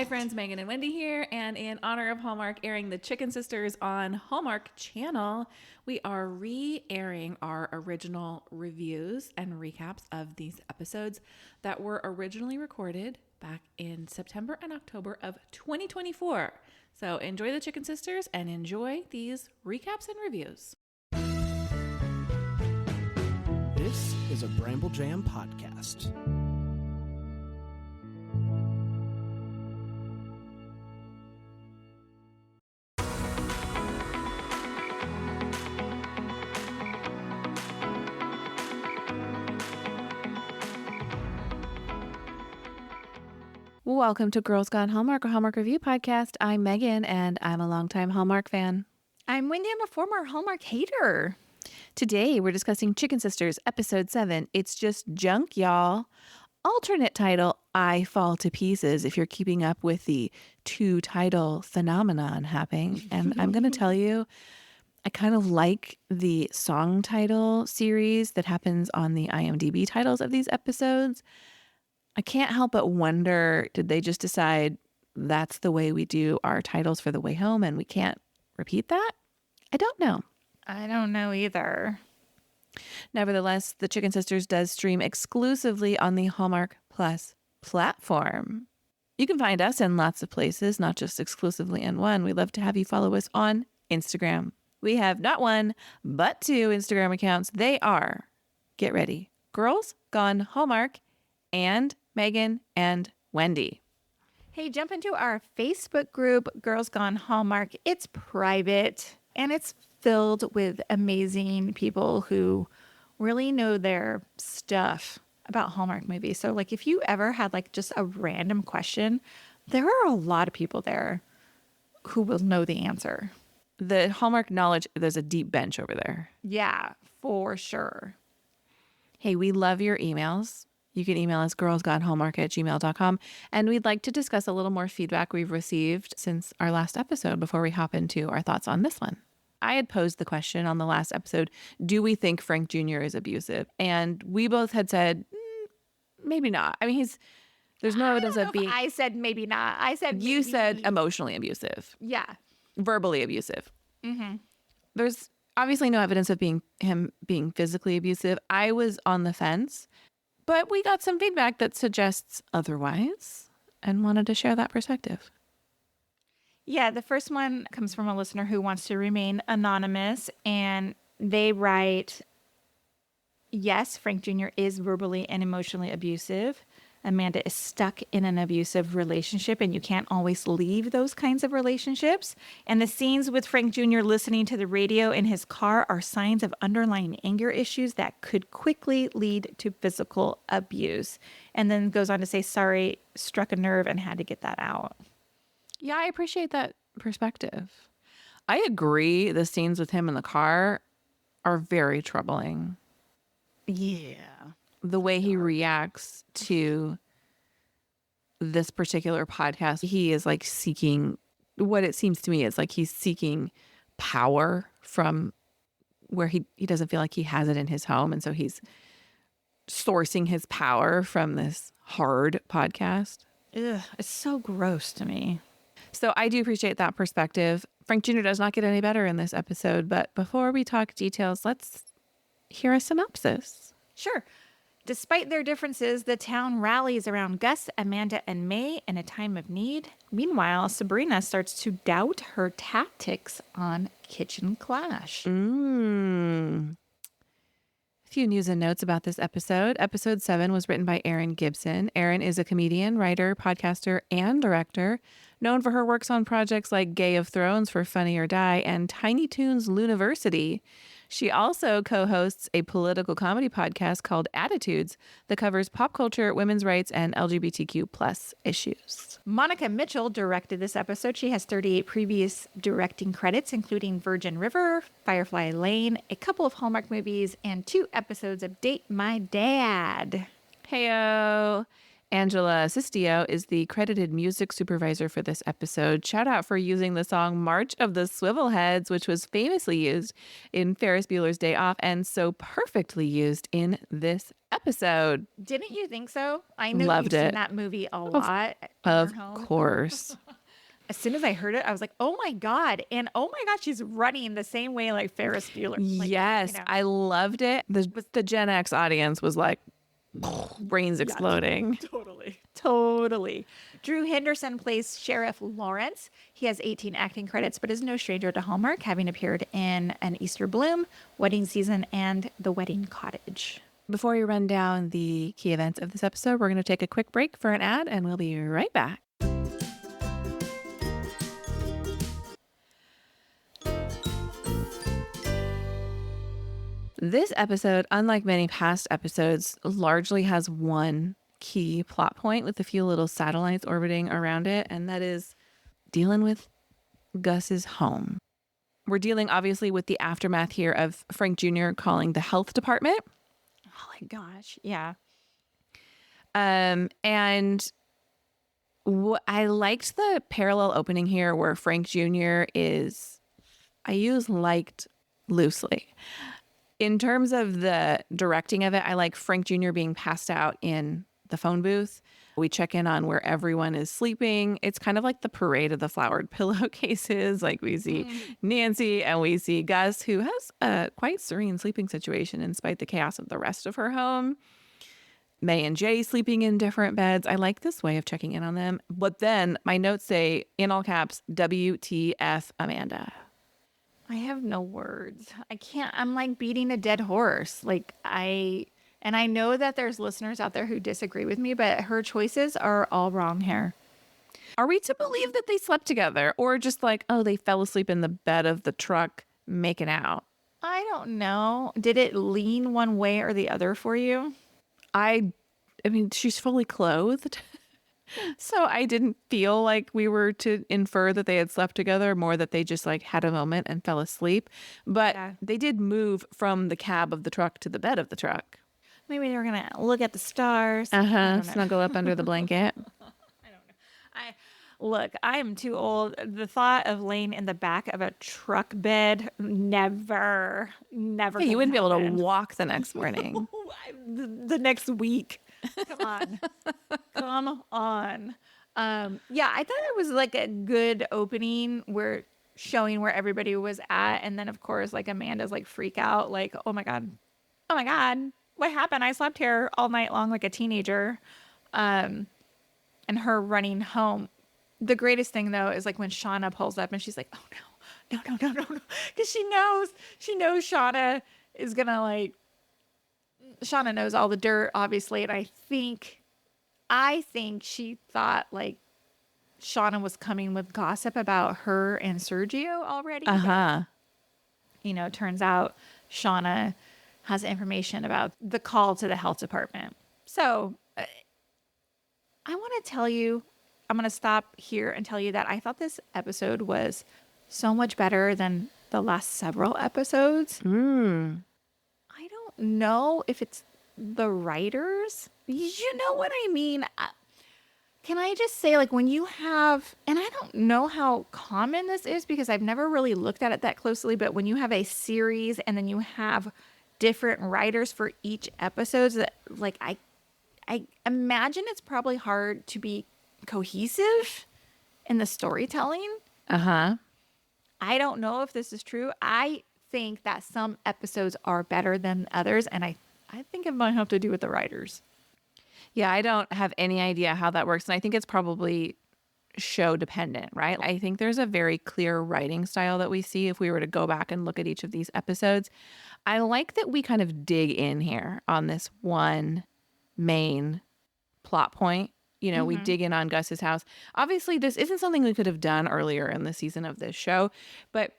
Hi friends, Megan and Wendy here, and in honor of Hallmark airing The Chicken Sisters on Hallmark Channel, we are re-airing our original reviews and recaps of these episodes that were originally recorded back in September and October of 2024. So enjoy The Chicken Sisters and enjoy these recaps and reviews. This is a Bramble Jam podcast. Welcome to Girls Gone Hallmark, a Hallmark review podcast. I'm Megan, and I'm a longtime Hallmark fan. I'm Wendy. I'm a former Hallmark hater. Today, we're discussing Chicken Sisters, Episode 7. It's just junk, y'all. Alternate title, I Fall to Pieces, if you're keeping up with the two-title phenomenon happening. And I'm going to tell you, I kind of like the song title series that happens on the IMDb titles of these episodes. I can't help but wonder, did they just decide that's the way we do our titles for the way home and we can't repeat that? I don't know. I don't know either. Nevertheless, The Chicken Sisters does stream exclusively on the Hallmark Plus platform. You can find us in lots of places, not just exclusively in one. We'd love to have you follow us on Instagram. We have not one, but two Instagram accounts. They are, get ready, Girls Gone Hallmark and Megan and Wendy. Hey, jump into our Facebook group, Girls Gone Hallmark. It's private and it's filled with amazing people who really know their stuff about Hallmark movies. So like if you ever had like just a random question, there are a lot of people there who will know the answer. The Hallmark knowledge, there's a deep bench over there. Yeah, for sure. Hey, we love your emails. You can email us girlsgonehallmark@gmail.com. And we'd like to discuss a little more feedback we've received since our last episode before we hop into our thoughts on this one. I had posed the question on the last episode, do we think Frank Jr. is abusive? And we both had said, maybe not. I mean, there's no evidence of being. I said maybe not. I said You maybe. said emotionally abusive. Yeah. Verbally abusive. Mm-hmm. There's obviously no evidence of him being physically abusive. I was on the fence, but we got some feedback that suggests otherwise and wanted to share that perspective. Yeah, the first one comes from a listener who wants to remain anonymous, and they write, yes, Frank Jr. is verbally and emotionally abusive. Amanda is stuck in an abusive relationship, and you can't always leave those kinds of relationships. And the scenes with Frank Jr. listening to the radio in his car are signs of underlying anger issues that could quickly lead to physical abuse. And then goes on to say, sorry, struck a nerve and had to get that out. Yeah, I appreciate that perspective. I agree the scenes with him in the car are very troubling. Yeah. The way he reacts to this particular podcast, he is like seeking, what it seems to me is like he's seeking power from where he doesn't feel like he has it in his home. And so he's sourcing his power from this hard podcast. Ugh, it's so gross to me. So I do appreciate that perspective. Frank Jr. does not get any better in this episode, but before we talk details, let's hear a synopsis. Sure. Despite their differences, the town rallies around Gus, Amanda, and May in a time of need. Meanwhile, Sabrina starts to doubt her tactics on Kitchen Clash. A few news and notes about this episode. Episode 7 was written by Erin Gibson. Erin is a comedian, writer, podcaster, and director, known for her works on projects like Gay of Thrones for Funny or Die and Tiny Toons Looniversity. She also co-hosts a political comedy podcast called Attitudes that covers pop culture, women's rights, and LGBTQ plus issues. Monica Mitchell directed this episode. She has 38 previous directing credits, including Virgin River, Firefly Lane, a couple of Hallmark movies, and 2 episodes of Date My Dad. Heyo. Angela Sistio is the credited music supervisor for this episode. Shout out for using the song March of the Swivelheads, which was famously used in Ferris Bueller's Day Off and so perfectly used in this episode. Didn't you think so? I know Loved you've seen it. that movie a lot in Of your home. course. As soon as I heard it, I was like, oh my God. And oh my God, she's running the same way like Ferris Bueller. Like, Yes, you know. I loved it. The Gen X audience was like, brains exploding. Totally. Drew Henderson plays Sheriff Lawrence. He has 18 acting credits, but is no stranger to Hallmark, having appeared in An Easter Bloom, Wedding Season, and The Wedding Cottage. Before we run down the key events of this episode, we're going to take a quick break for an ad, and we'll be right back. This episode, unlike many past episodes, largely has one key plot point with a few little satellites orbiting around it, and that is dealing with Gus's home. We're dealing obviously with the aftermath here of Frank Jr. calling the health department. Oh my gosh. Yeah. And I liked the parallel opening here where Frank Jr. is, I use liked loosely. In terms of the directing of it, I like Frank Jr. being passed out in the phone booth. We check in on where everyone is sleeping. It's kind of like the parade of the flowered pillowcases. Like we see Nancy and we see Gus, who has a quite serene sleeping situation in spite the chaos of the rest of her home. May and Jay sleeping in different beds. I like this way of checking in on them. But then my notes say, in all caps, WTF Amanda. I have no words. I can't. I'm like beating a dead horse. And I know that there's listeners out there who disagree with me, but her choices are all wrong here. Are we to believe that they slept together or just like, oh, they fell asleep in the bed of the truck making out? I don't know. Did it lean one way or the other for you? I mean, she's fully clothed. So I didn't feel like we were to infer that they had slept together, more that they just like had a moment and fell asleep. But Yeah. they did move from the cab of the truck to the bed of the truck. Maybe they were going to look at the stars. I don't know. Snuggle up under the blanket. Look, I am too old. The thought of laying in the back of a truck bed, never. Hey, you wouldn't be able to walk the next morning. The next week. Come on. Yeah, I thought it was like a good opening where showing where everybody was at. And then, of course, like Amanda's like freak out, like, oh my God, what happened? I slept here all night long like a teenager. And her running home. The greatest thing, though, is like when Shauna pulls up and she's like, oh, no. Because she knows Shauna is going to like, Shauna knows all the dirt, obviously. And I think she thought like Shauna was coming with gossip about her and Sergio already. But, turns out Shauna has information about the call to the health department. So I want to tell you, I'm going to stop here and tell you that I thought this episode was so much better than the last several episodes. I don't know if it's the writers. You know what I mean? Can I just say, like, when you have, and I don't know how common this is because I've never really looked at it that closely, but when you have a series and then you have different writers for each episode, that, like, I imagine it's probably hard to be cohesive in the storytelling. I don't know if this is true. I think that some episodes are better than others, and I think it might have to do with the writers. Yeah, I don't have any idea how that works. And I think it's probably show dependent, right? I think there's a very clear writing style that we see if we were to go back and look at each of these episodes. I like that we kind of dig in here on this one main plot point. We dig in on Gus's house. Obviously, this isn't something we could have done earlier in the season of this show, but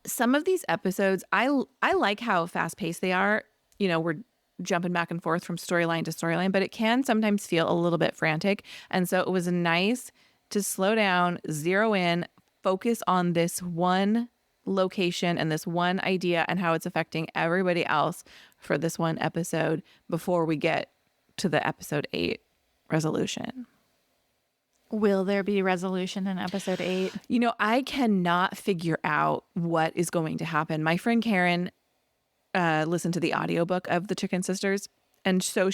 some of these episodes, I like how fast-paced they are. We're jumping back and forth from storyline to storyline, but it can sometimes feel a little bit frantic. And so it was nice to slow down, zero in, focus on this one location and this one idea and how it's affecting everybody else for this one episode before we get to the episode 8 resolution. Will there be resolution in episode 8? You know, I cannot figure out what is going to happen. My friend Karen listened to the audiobook of the Chicken Sisters. And so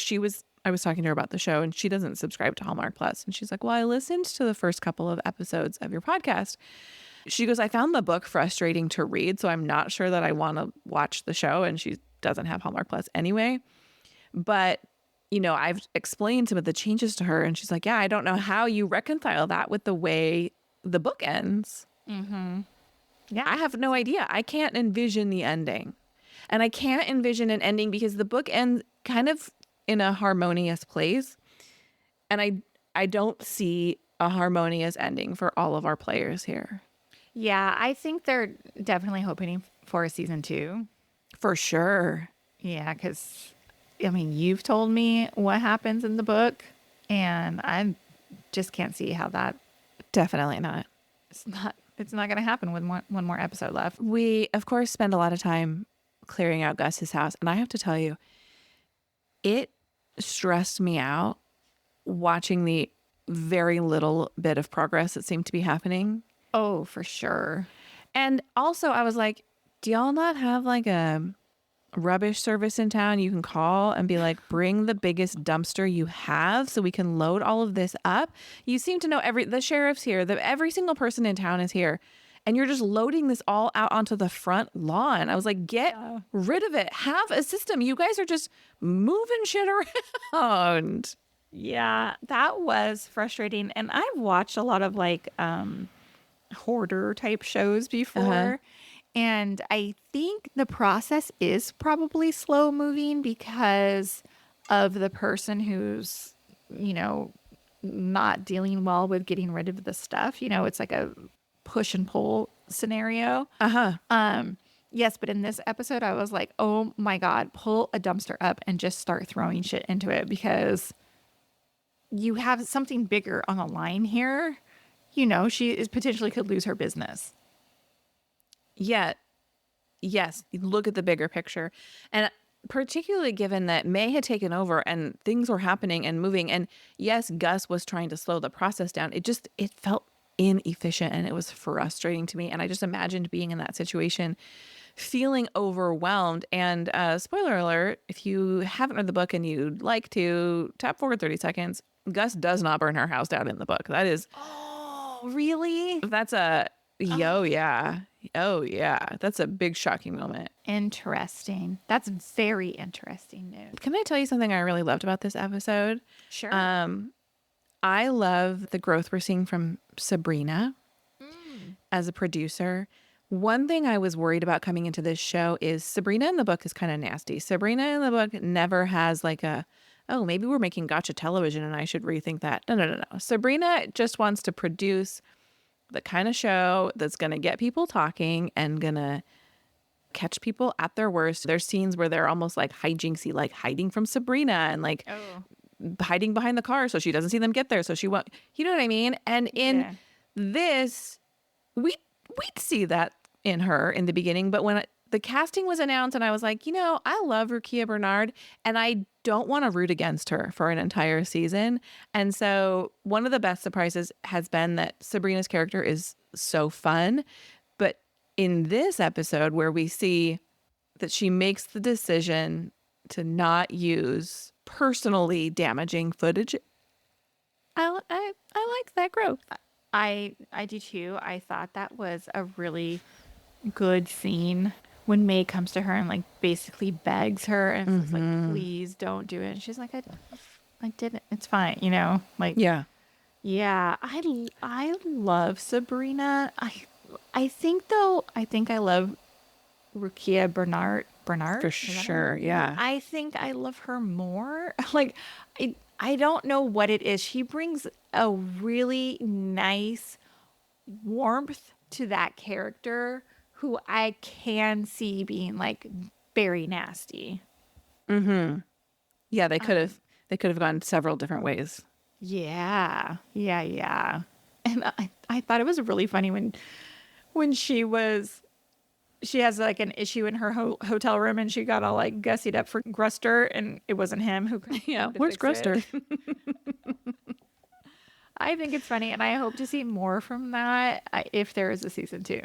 I was talking to her about the show, and she doesn't subscribe to Hallmark Plus. And she's like, well, I listened to the first couple of episodes of your podcast. She goes, I found the book frustrating to read, so I'm not sure that I want to watch the show. And she doesn't have Hallmark Plus anyway. But, you know, I've explained some of the changes to her, and she's like, yeah, I don't know how you reconcile that with the way the book ends. Mm-hmm. Yeah. I have no idea. I can't envision the ending. And I can't envision an ending because the book ends kind of in a harmonious place. And I don't see a harmonious ending for all of our players here. Yeah, I think they're definitely hoping for a season 2. For sure. Yeah, because, I mean, you've told me what happens in the book, and I just can't see how that Definitely not. it's not going to happen with one more episode left. We, of course, spend a lot of time clearing out Gus's house. And I have to tell you, it stressed me out watching the very little bit of progress that seemed to be happening. Oh, for sure. And also, I was like, do y'all not have like a rubbish service in town you can call and be like, bring the biggest dumpster you have so we can load all of this up? You seem to know the sheriff's here, every single person in town is here. And you're just loading this all out onto the front lawn. I was like, get rid of it. Have a system. You guys are just moving shit around. Yeah, that was frustrating. And I've watched a lot of like hoarder type shows before. Uh-huh. And I think the process is probably slow moving because of the person who's, you know, not dealing well with getting rid of the stuff. You know, it's like a push and pull scenario. Yes, but in this episode I was like, oh my God, pull a dumpster up and just start throwing shit into it because you have something bigger on the line here. You know, potentially could lose her business. Yet, yes, look at the bigger picture. And particularly given that May had taken over and things were happening and moving. And yes, Gus was trying to slow the process down. It felt inefficient and it was frustrating to me. And I just imagined being in that situation, feeling overwhelmed. And spoiler alert, if you haven't read the book and you'd like to, tap forward 30 seconds. Gus does not burn her house down in the book. That is... Oh, really? That's a... yeah. Oh, yeah. That's a big shocking moment. Interesting. That's very interesting news. Can I tell you something I really loved about this episode? Sure. I love the growth we're seeing from Sabrina as a producer. One thing I was worried about coming into this show is Sabrina in the book is kind of nasty. Sabrina in the book never has like oh, maybe we're making gotcha television and I should rethink that. No. Sabrina just wants to produce the kind of show that's going to get people talking and going to catch people at their worst. There's scenes where they're almost like hijinksy, like hiding from Sabrina and like hiding behind the car so she doesn't see them get there. So she won't, you know what I mean? And in this, we'd see that in her in the beginning. But when the casting was announced and I was like, you know, I love Rukia Bernard and I don't want to root against her for an entire season. And so one of the best surprises has been that Sabrina's character is so fun. But in this episode where we see that she makes the decision to not use personally damaging footage, I like that growth. I do too. I thought that was a really good scene when May comes to her and like basically begs her and says like, please don't do it. And she's like, I didn't. It's fine. You know, like, Yeah. I love Sabrina. I think I love Rukia Bernard. For sure. Yeah. I think I love her more. Like, I don't know what it is. She brings a really nice warmth to that character who I can see being like very nasty. Yeah, they could have gone several different ways. Yeah. And I thought it was really funny when she she has like an issue in her hotel room and she got all like gussied up for Gruster and it wasn't him who Yeah, to where's fix it. Gruster? I think it's funny and I hope to see more from that if there is a season 2.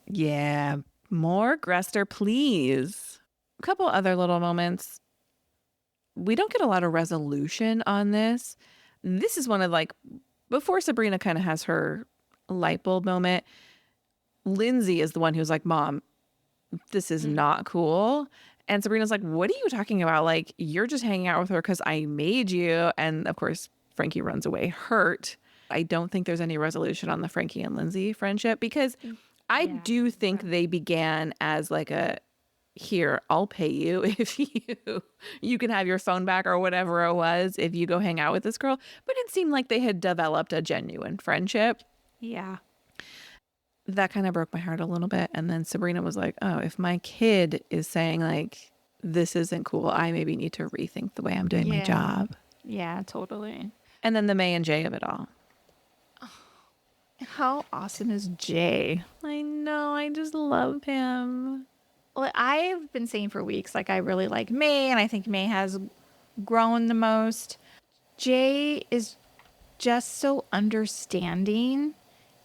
Yeah, more Gruster, please. A couple other little moments. We don't get a lot of resolution on this. This is one of like, before Sabrina kind of has her light bulb moment, Lindsay is the one who's like, Mom, this is not cool. And Sabrina's like, what are you talking about? Like, you're just hanging out with her because I made you. And of course, Frankie runs away hurt. I don't think there's any resolution on the Frankie and Lindsay friendship because I Yeah. do think they began as like a, here, I'll pay you if you can have your phone back or whatever it was if you go hang out with this girl. But it seemed like they had developed a genuine friendship. Yeah. That kind of broke my heart a little bit. And then Sabrina was like, oh, if my kid is saying like, this isn't cool, I maybe need to rethink the way I'm doing my job. Yeah, totally. And then the May and Jay of it all. How awesome is Jay? I know, I just love him. Well, I've been saying for weeks, like, I really like May, and I think May has grown the most. Jay is just so understanding,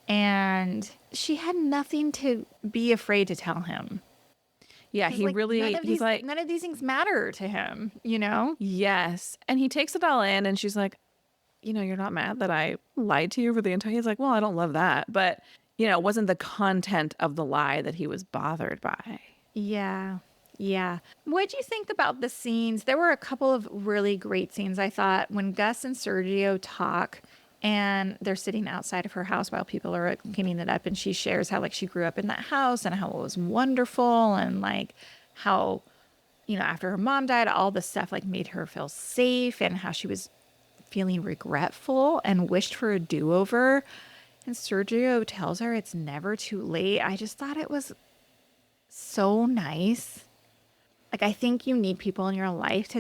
and she had nothing to be afraid to tell him. Yeah, he Like, really, he's like, none of these things matter to him, you know? yes. And he takes it all in, and she's like, you know, you're not mad that I lied to you for the entire. He's like, well, I don't love that. But, you know, it wasn't the content of the lie that he was bothered by. Yeah. Yeah. What do you think about the scenes? There were a couple of really great scenes, I thought, when Gus and Sergio talk and they're sitting outside of her house while people are cleaning it up. And she shares how, like, she grew up in that house and how it was wonderful and, like, how, you know, after her mom died, all the stuff, like, made her feel safe and how she was feeling regretful and wished for a do-over. And Sergio tells her it's never too late. I just thought it was so nice. Like, I think you need people in your life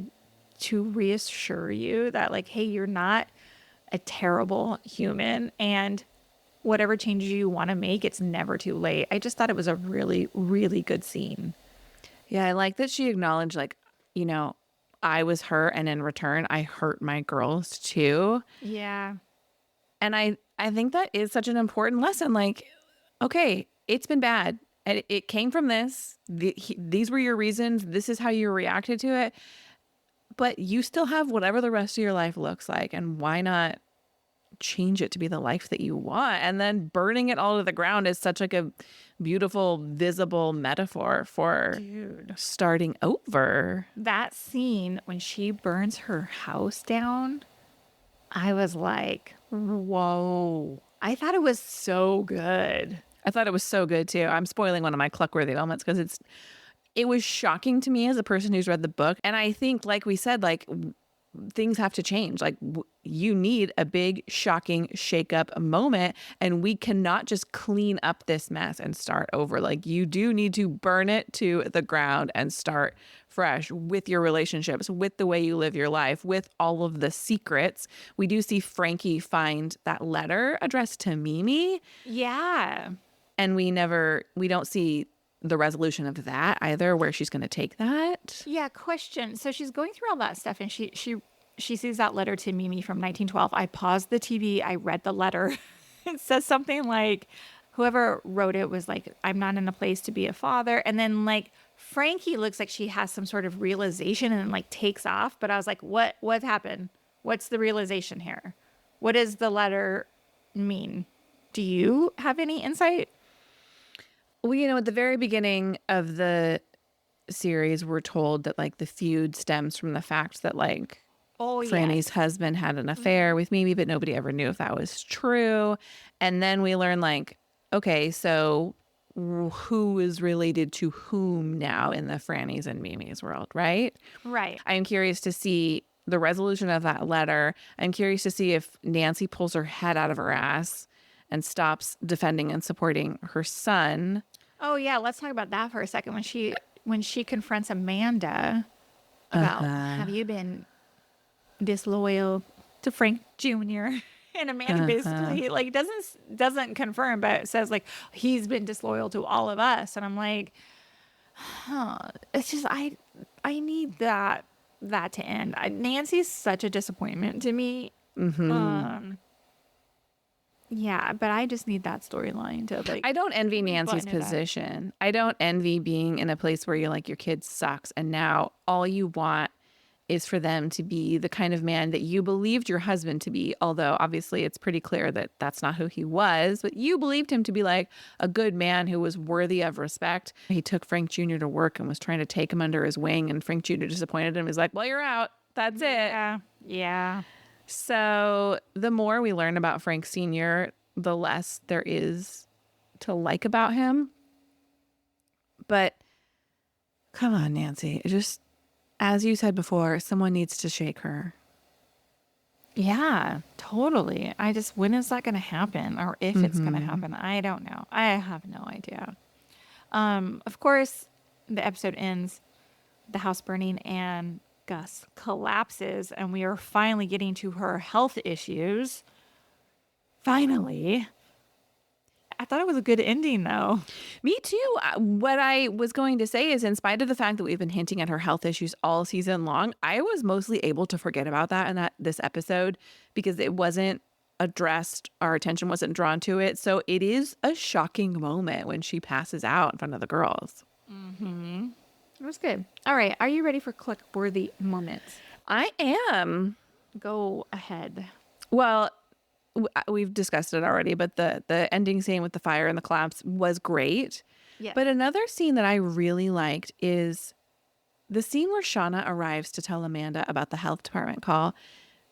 to reassure you that, like, hey, you're not a terrible human, and whatever changes you want to make, it's never too late. I just thought it was a really, really good scene. Yeah, I like that she acknowledged, like, you know, I was hurt, and in return, I hurt my girls too. Yeah. And I think that is such an important lesson. Like, okay, it's been bad. And it came from this. These were your reasons. This is how you reacted to it. But you still have whatever the rest of your life looks like. And why not change it to be the life that you want? And then burning it all to the ground is such like a beautiful, visible metaphor for starting over. That scene when she burns her house down, I was like, whoa. I thought it was so good. I thought it was so good too. I'm spoiling one of my Cluckworthy moments because it was shocking to me as a person who's read the book. And I think, like we said, like things have to change. Like you need a big, shocking shake-up moment, and we cannot just clean up this mess and start over. Like you do need to burn it to the ground and start fresh with your relationships, with the way you live your life, with all of the secrets. We do see Frankie find that letter addressed to Mimi. Yeah. And we don't see the resolution of that either, where she's going to take that. Yeah, question. So she's going through all that stuff and she sees that letter to Mimi from 1912. I paused the TV, I read the letter. It says something like, whoever wrote it was like, I'm not in a place to be a father. And then like Frankie looks like she has some sort of realization and like takes off. But I was like, what happened? What's the realization here? What does the letter mean? Do you have any insight? Well, you know, at the very beginning of the series, we're told that like the feud stems from the fact that like Franny's husband had an affair with Mimi, but nobody ever knew if that was true. And then we learn like, okay, so who is related to whom now in the Franny's and Mimi's world, right? Right. I am curious to see the resolution of that letter. I'm curious to see if Nancy pulls her head out of her ass and stops defending and supporting her son. Oh yeah, let's talk about that for a second. When she confronts Amanda about have you been disloyal to Frank Jr. And Amanda basically like doesn't confirm, but says like he's been disloyal to all of us. And I'm like, it's just I need that to end. Nancy's such a disappointment to me. Yeah, but I just need that storyline to like. I don't envy Nancy's button it up. position. I don't envy being in a place where you're like, your kid sucks, and now all you want is for them to be the kind of man that you believed your husband to be. Although obviously it's pretty clear that that's not who he was, but you believed him to be like a good man who was worthy of respect. He took Frank Jr. to work and was trying to take him under his wing, and Frank Jr. disappointed him. He's like, well, you're out. That's it. Yeah. So the more we learn about Frank Sr., the less there is to like about him. But come on, Nancy. Just, as you said before, someone needs to shake her. Yeah, totally. When is that going to happen? Or if it's going to happen? I don't know. I have no idea. Of course, the episode ends, the house burning, and Gus collapses, and we are finally getting to her health issues. Finally. I thought it was a good ending, though. Me too. What I was going to say is, in spite of the fact that we've been hinting at her health issues all season long, I was mostly able to forget about that in this episode because it wasn't addressed. Our attention wasn't drawn to it. So it is a shocking moment when she passes out in front of the girls. It was good. All right. Are you ready for click-worthy moments? I am. Go ahead. Well, we've discussed it already, but the ending scene with the fire and the collapse was great. Yeah. But another scene that I really liked is the scene where Shauna arrives to tell Amanda about the health department call.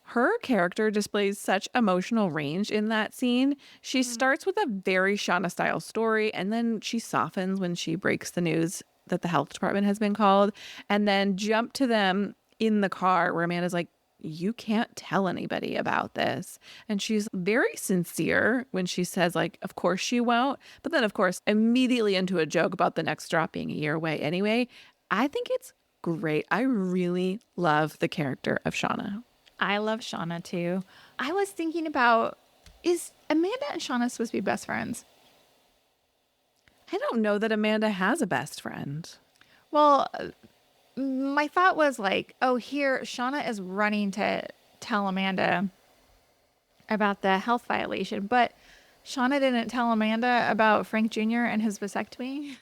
Her character displays such emotional range in that scene. She starts with a very Shauna-style story, and then she softens when she breaks the news that the health department has been called, and then jump to them in the car where Amanda's like, you can't tell anybody about this. And she's very sincere when she says, like, of course she won't. But then, of course, immediately into a joke about the next drop being a year away anyway. I think it's great. I really love the character of Shauna. I love Shauna, too. I was thinking about, is Amanda and Shauna supposed to be best friends? I don't know that Amanda has a best friend. Well, my thought was like, oh, here, Shauna is running to tell Amanda about the health violation, but Shauna didn't tell Amanda about Frank Jr. and his vasectomy.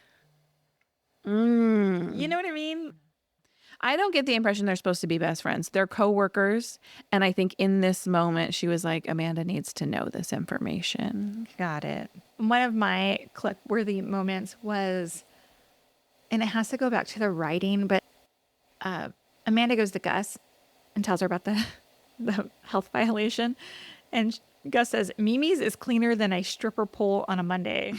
You know what I mean? I don't get the impression they're supposed to be best friends. They're co-workers. And I think in this moment, she was like, Amanda needs to know this information. Got it. One of my click-worthy moments was, and it has to go back to the writing, but Amanda goes to Gus and tells her about the health violation. And Gus says, Mimi's is cleaner than a stripper pole on a Monday.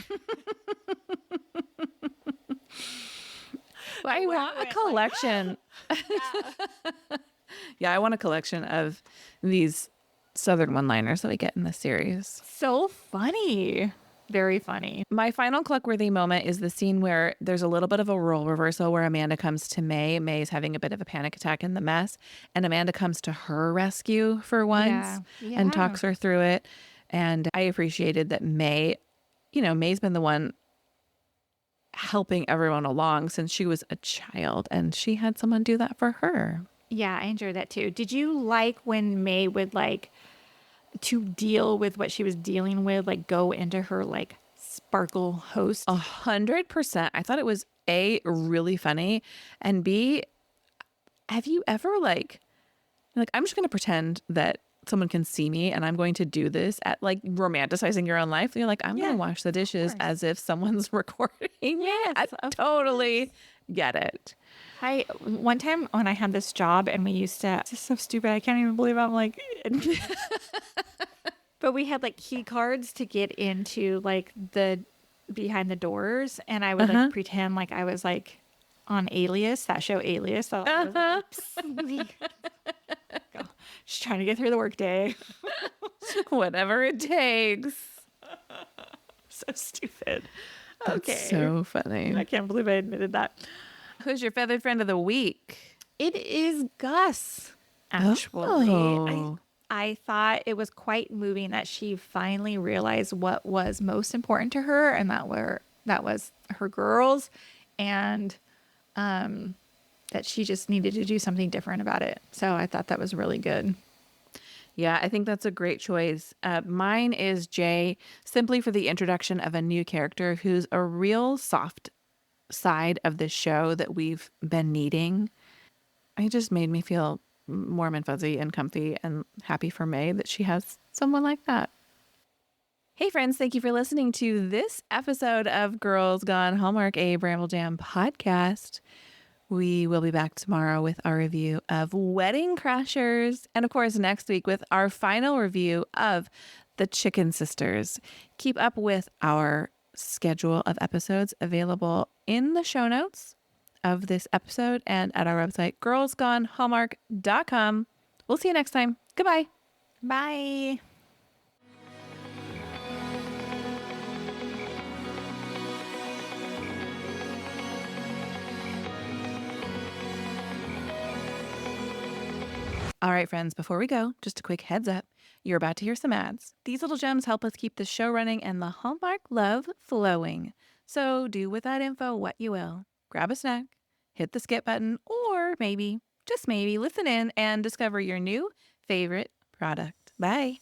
I want a collection. Yeah, I want a collection of these Southern one-liners that we get in this series. So funny. Very funny. My final Cluckworthy moment is the scene where there's a little bit of a role reversal where Amanda comes to May. May is having a bit of a panic attack in the mess, and Amanda comes to her rescue for once and talks her through it. And I appreciated that May, May's been the one helping everyone along since she was a child, and she had someone do that for her. Yeah, I enjoyed that too. Did you like when May would to deal with what she was dealing with, go into her sparkle host? 100%. I thought it was A, really funny, and B, have you ever I'm just going to pretend that someone can see me and I'm going to do this at romanticizing your own life. You're like, I'm going to wash the dishes as if someo's recording me. Yes, I totally get it. One time when I had this job and we used to, it's just so stupid. I can't even believe I'm but we had key cards to get into the behind the doors. And I would pretend I was on Alias, that show Alias. So I was just trying to get through the workday. Whatever it takes. So stupid. That's so funny. I can't believe I admitted that. Who's your feathered friend of the week? It is Gus, actually. Oh. I thought it was quite moving that she finally realized what was most important to her, and that was her girls, and that she just needed to do something different about it. So I thought that was really good. Yeah, I think that's a great choice. Mine is Jay, simply for the introduction of a new character who's a real soft side of this show that we've been needing. It just made me feel warm and fuzzy and comfy and happy for May that she has someone like that. Hey, friends, thank you for listening to this episode of Girls Gone Hallmark, a Bramble Jam podcast. We will be back tomorrow with our review of Wedding Crashers. And of course, next week with our final review of The Chicken Sisters. Keep up with our schedule of episodes available in the show notes of this episode and at our website, girlsgonehallmark.com. We'll see you next time. Goodbye. Bye. All right, friends, before we go, just a quick heads up. You're about to hear some ads. These little gems help us keep the show running and the Hallmark love flowing. So do with that info what you will. Grab a snack, hit the skip button, or maybe, just maybe, listen in and discover your new favorite product. Bye.